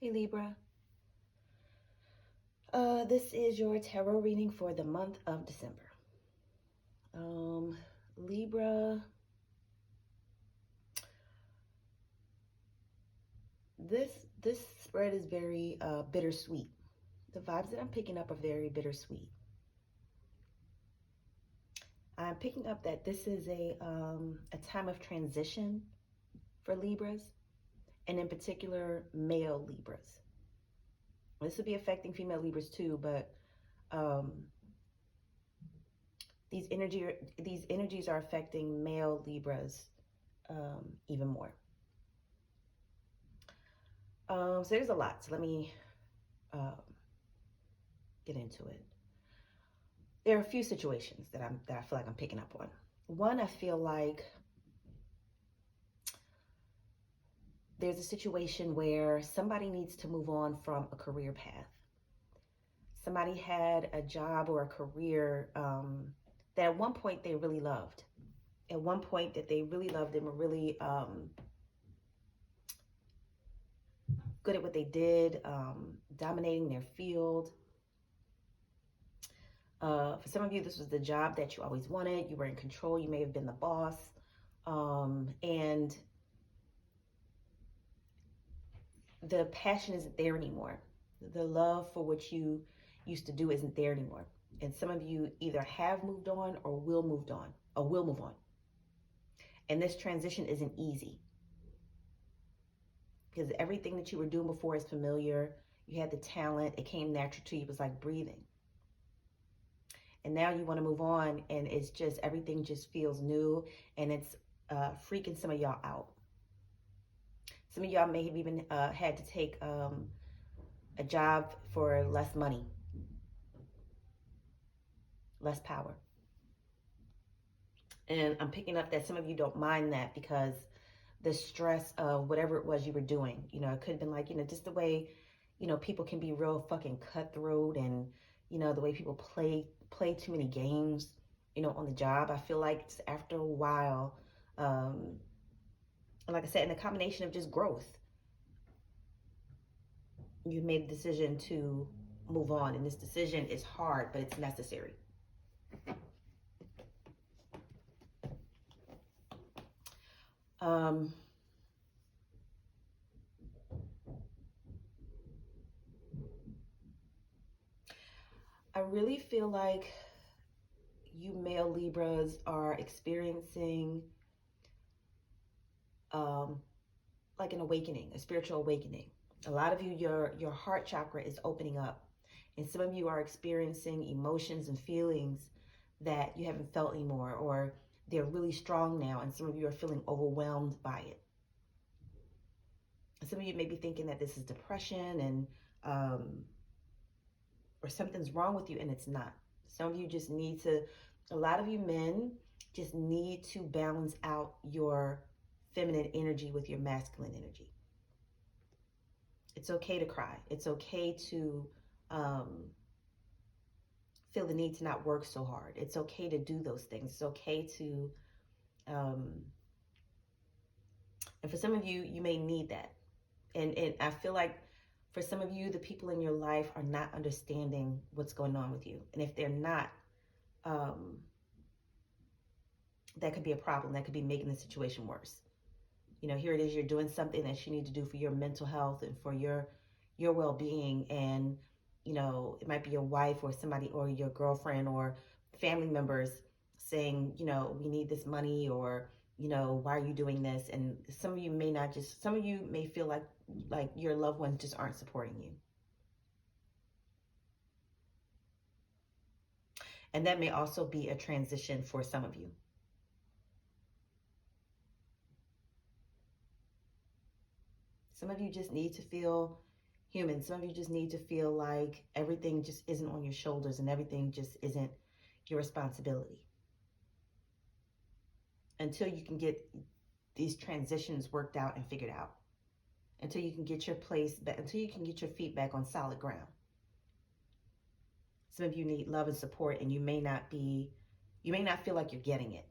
Hey Libra, this is your tarot reading for the month of December. Libra, this spread is very bittersweet. The vibes that I'm picking up are very bittersweet. I'm picking up that this is a time of transition for Libras, and in particular male Libras. This would be affecting female Libras too, but um, these energies are affecting male Libras even more. So there's a lot. So let me get into it. There are a few situations that I feel like I'm picking up on. One, I feel like there's a situation where somebody needs to move on from a career path. Somebody had a job or a career that at one point they really loved. At one point that they really loved and were really good at what they did, dominating their field. For some of you, this was the job that you always wanted. You were in control. You may have been the boss. And the passion isn't there anymore. The love for what you used to do isn't there anymore. And some of you either have moved on or will move on. And this transition isn't easy because everything that you were doing before is familiar. You had the talent. It came natural to you. It was like breathing. And now you want to move on, and it's just, everything just feels new, and it's freaking some of y'all out. Some of y'all may have even had to take a job for less money, less power. And I'm picking up that some of you don't mind that because the stress of whatever it was you were doing, it could have been like, just the way, people can be real fucking cutthroat, and, the way people play too many games, on the job. I feel like it's after a while, like I said, in a combination of just growth, you made a decision to move on, and this decision is hard, but it's necessary. I really feel like you male Libras are experiencing like an awakening, a spiritual awakening. A lot of you, your heart chakra is opening up, and some of you are experiencing emotions and feelings that you haven't felt anymore, or they're really strong now, and some of you are feeling overwhelmed by it. Some of you may be thinking that this is depression and or something's wrong with you, and it's not. Some of you just need to, a lot of you men just need to balance out your feminine energy with your masculine energy. It's okay to cry. It's okay to feel the need to not work so hard. It's okay to do those things. It's okay to, and for some of you, you may need that. And I feel like for some of you, the people in your life are not understanding what's going on with you. And if they're not, that could be a problem. That could be making the situation worse. Here it is, you're doing something that you need to do for your mental health and for your well-being. And, it might be your wife or somebody or your girlfriend or family members saying, we need this money, or, why are you doing this? And some of you may feel like your loved ones just aren't supporting you. And that may also be a transition for some of you. Some of you just need to feel human. Some of you just need to feel like everything just isn't on your shoulders and everything just isn't your responsibility. Until you can get these transitions worked out and figured out. Until you can get your place back, until you can get your feet back on solid ground. Some of you need love and support, and you may not feel like you're getting it.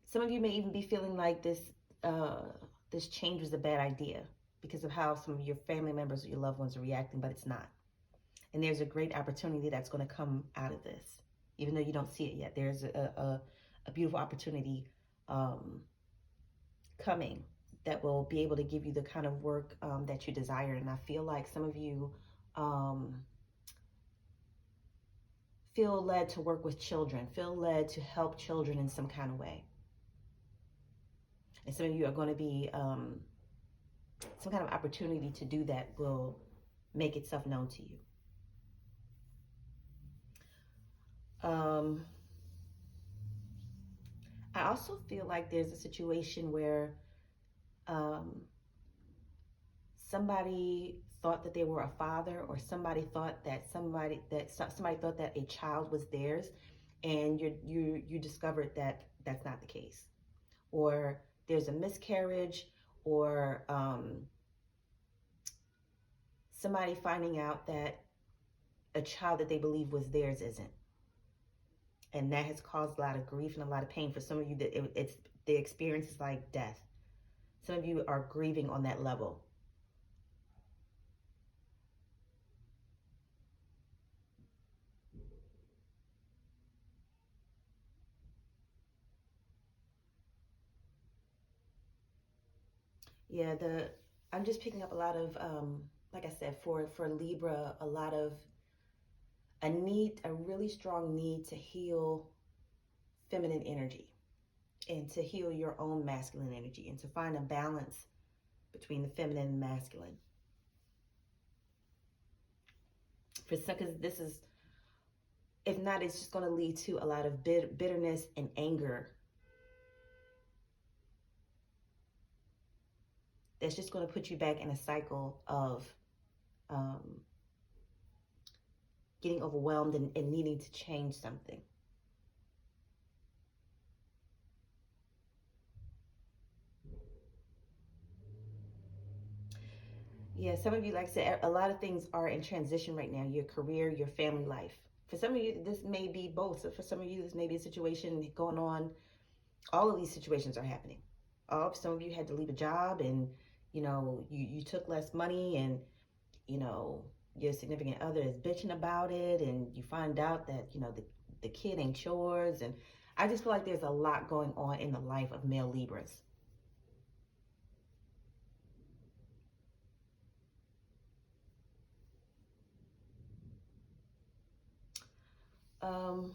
Some of you may even be feeling like uh, this change was a bad idea because of how some of your family members or your loved ones are reacting, but it's not. And there's a great opportunity that's going to come out of this, even though you don't see it yet. There's a beautiful opportunity um, coming that will be able to give you the kind of work that you desire. And I feel like some of you um, feel led to work with children, feel led to help children in some kind of way. And some of you are going to be some kind of opportunity to do that will make itself known to you. I also feel like there's a situation where um, somebody thought that they were a father, or somebody thought that somebody thought that a child was theirs, and you discovered that that's not the case, or there's a miscarriage, or somebody finding out that a child that they believe was theirs isn't, and that has caused a lot of grief and a lot of pain for some of you. That it's the experience is like death. Some of you are grieving on that level. Yeah, the I'm just picking up a lot of like I said, for Libra, a lot of a really strong need to heal feminine energy, and to heal your own masculine energy, and to find a balance between the feminine and masculine. For some, because this is, if not, it's just going to lead to a lot of bitterness and anger. That's just going to put you back in a cycle of um, getting overwhelmed and needing to change something. Yeah, some of you, like I said, a lot of things are in transition right now. Your career, your family life. For some of you, this may be both. So for some of you, this may be a situation going on. All of these situations are happening. Some of you had to leave a job, and you took less money, and you know your significant other is bitching about it, and you find out that the kid ain't yours. And I just feel like there's a lot going on in the life of male Libras. Um,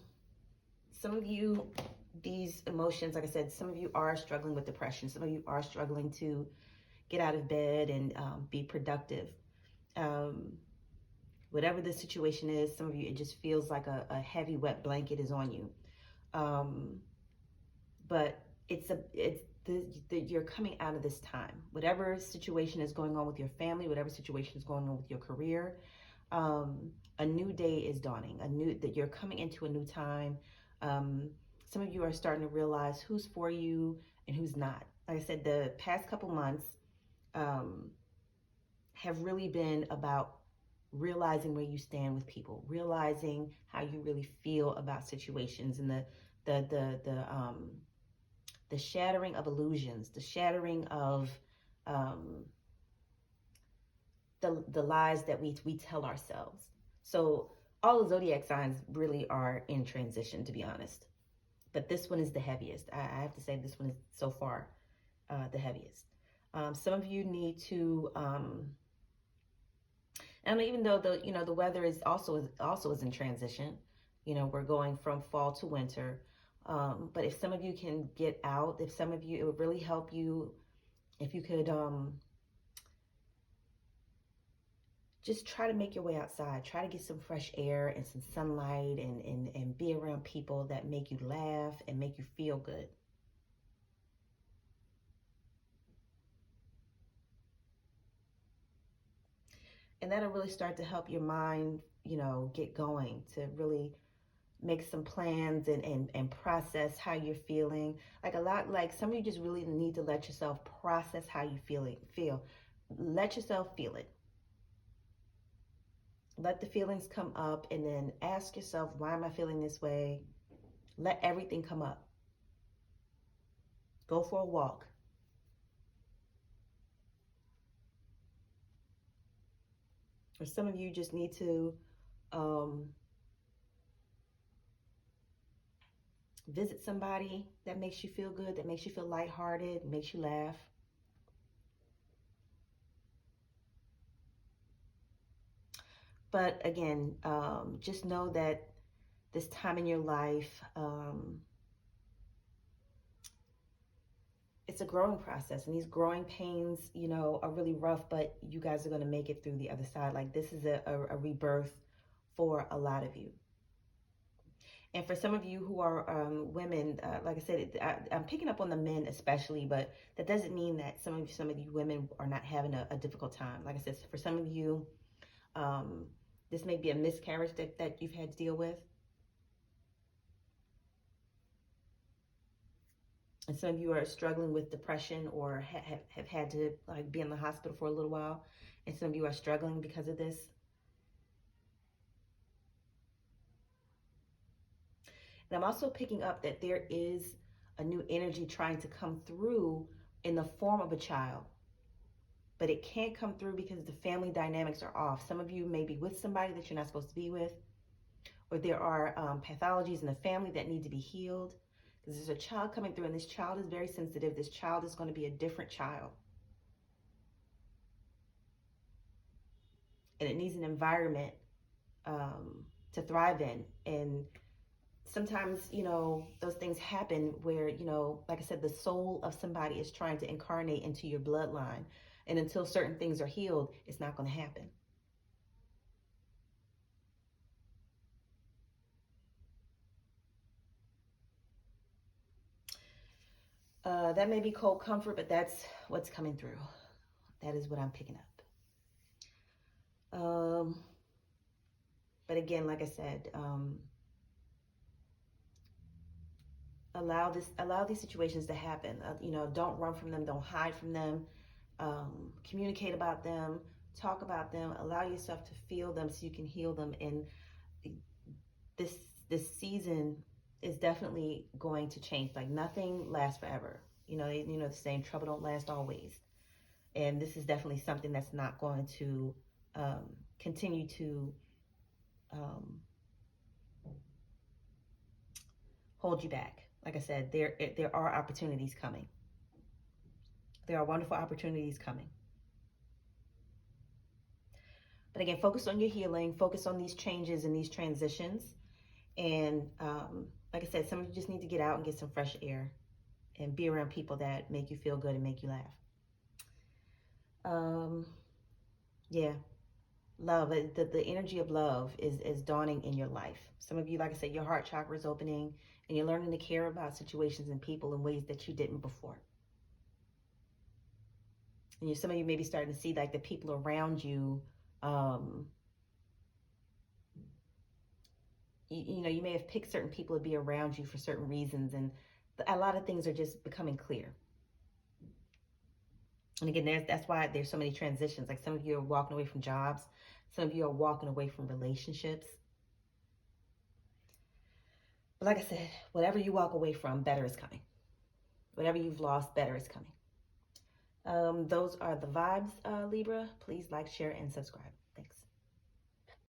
some of you, these emotions, like I said, some of you are struggling with depression. Some of you are struggling to get out of bed and be productive. Um, Whatever the situation is, some of you, it just feels like a heavy, wet blanket is on you. Um, but you're coming out of this time. Whatever situation is going on with your family, whatever situation is going on with your career, a new day is dawning. That you're coming into a new time. Some of you are starting to realize who's for you and who's not. Like I said, the past couple months have really been about realizing where you stand with people, realizing how you really feel about situations, and the shattering of illusions, the shattering of um, the lies that we tell ourselves. So all the zodiac signs really are in transition, to be honest. But this one is the heaviest. I have to say this one is so far the heaviest. Some of you need to, and even though the weather is also is in transition, we're going from fall to winter. But if some of you can get out, if some of you, it would really help you if you could just try to make your way outside. Try to get some fresh air and some sunlight, and be around people that make you laugh and make you feel good. And that'll really start to help your mind, get going, to really make some plans and process how you're feeling. Like some of you just really need to let yourself process how you feel. Let yourself feel it. Let the feelings come up, and then ask yourself, why am I feeling this way? Let everything come up. Go for a walk. Or some of you just need to um, visit somebody that makes you feel good, that makes you feel lighthearted, makes you laugh. But again, just know that this time in your life, it's a growing process, and these growing pains, are really rough, but you guys are going to make it through the other side. Like, this is a rebirth for a lot of you. And for some of you who are women, like I said, I'm picking up on the men especially, but that doesn't mean that some of you women are not having a difficult time. Like I said, for some of you, um, this may be a miscarriage that you've had to deal with. And some of you are struggling with depression, or have had to like be in the hospital for a little while. And some of you are struggling because of this. And I'm also picking up that there is a new energy trying to come through in the form of a child. But it can't come through because the family dynamics are off. Some of you may be with somebody that you're not supposed to be with, or there are pathologies in the family that need to be healed. Because there's a child coming through, and this child is very sensitive. This child is going to be a different child. And it needs an environment to thrive in. And sometimes, those things happen where, like I said, the soul of somebody is trying to incarnate into your bloodline. And until certain things are healed, it's not going to happen. That may be cold comfort, but that's what's coming through. That is what I'm picking up. But again, like I said, allow these situations to happen. Don't run from them. Don't hide from them. Communicate about them. Talk about them. Allow yourself to feel them so you can heal them. And this season is definitely going to change. Like, nothing lasts forever. The saying, trouble don't last always. And this is definitely something that's not going to continue to hold you back. Like I said, there are opportunities coming. There are wonderful opportunities coming. But again, focus on your healing. Focus on these changes and these transitions. And like I said, some of you just need to get out and get some fresh air and be around people that make you feel good and make you laugh. Yeah. Love, the energy of love is dawning in your life. Some of you, like I said, your heart chakra is opening, and you're learning to care about situations and people in ways that you didn't before. And some of you may be starting to see like the people around you, you may have picked certain people to be around you for certain reasons, and a lot of things are just becoming clear. And again, that's why there's so many transitions. Like, some of you are walking away from jobs. Some of you are walking away from relationships. But like I said, whatever you walk away from, better is coming. Whatever you've lost, better is coming. Those are the vibes, Libra. Please like, share, and subscribe.